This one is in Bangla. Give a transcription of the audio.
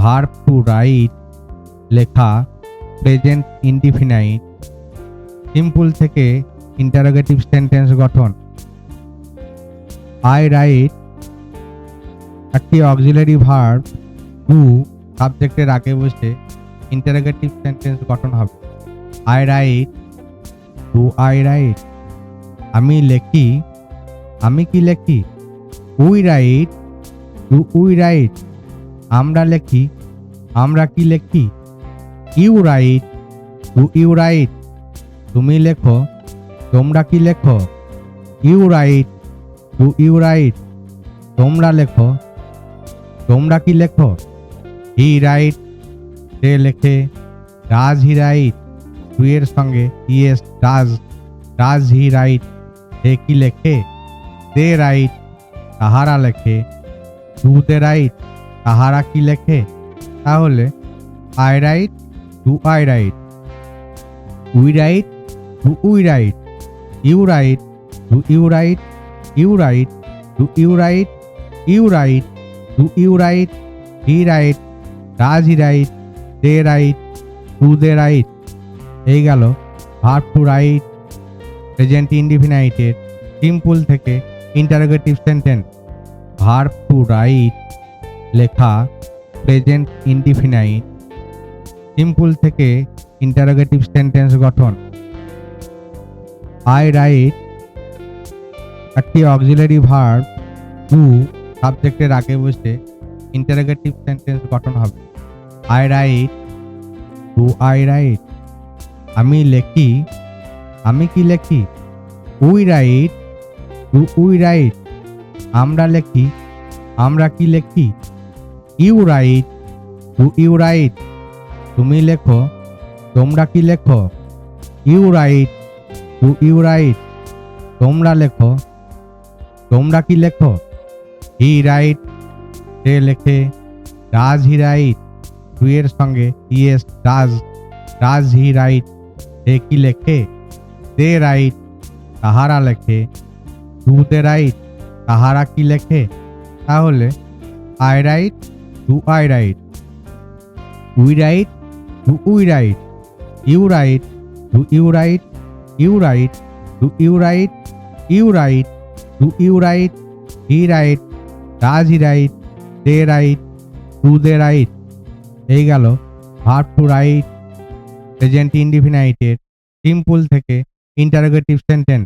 ভার্ব টু রাইট লেখা প্রেজেন্ট ইনডিফিনাইট। সিম্পল থেকে ইন্টারোগেটিভ সেন্টেন্স গঠন। আই রাইট একটি অক্সিলারি ভার্ব টু সাবজেক্টের আগে বসে ইন্টারোগেটিভ সেন্টেন্স গঠন হবে। I write, do I write. আমি লেখি, আমি কি লেখি। We write, do we write. আমরা লেখি, আমরা কি লেখি। You write, do you write. তুমি লেখো, তোমরা কি লেখো। You write, do you write. তোমরা লেখো, তোমরা কি লেখো। হি রাইট, সে লেখে। ডাজ হি রাইট, ডু এর সঙ্গে yes does, does he write. সে কি লেখে। দে রাইট, তাহারা লেখে। ডু দে রাইট, তাহারা কি লেখে। তাহলে I write, do I right. We write, do we right. You write, do you right. You write, do you right. You write, do you right. He write, does he write. They right, do they right. এই গেল verb to right present ইনডিফিনাইটের simple থেকে interrogative sentence. Verb to write লেখা প্রেজেন্ট ইনডিফিনাইট। সিম্পল থেকে ইন্টারোগেটিভ সেন্টেন্স গঠন। আই রাইট একটি অক্সিলারি ভার্ব টু সাবজেক্টের আগে বসে ইন্টারোগেটিভ সেন্টেন্স গঠন হবে। I write, do I write. আমি লেখি, আমি কি লেখি। We write, do we write. আমরা লেখি, আমরা কি লেখি। You write, do you write. তুমি লেখো, তোমরা কি লেখো। You write, do you write. তোমরা লেখো, তোমরা কি লেখো। হি রাইট, সে লেখে। ডাজ হি রাইট, ডু এর সঙ্গে yes does, does he write. সে কি লেখে। দে রাইট, তাহারা লেখে। ডু দে রাইট, তাহারা কি লেখে। তাহলে I write, do I right. We write, do we right. You write, do you right. You write, do you right. You write, do you right. He write, does he write. They right, do they right. এই গেল verb to right present ইনডিফিনাইটের simple থেকে ইন্টারোগেটিভ সেন্টেন্স।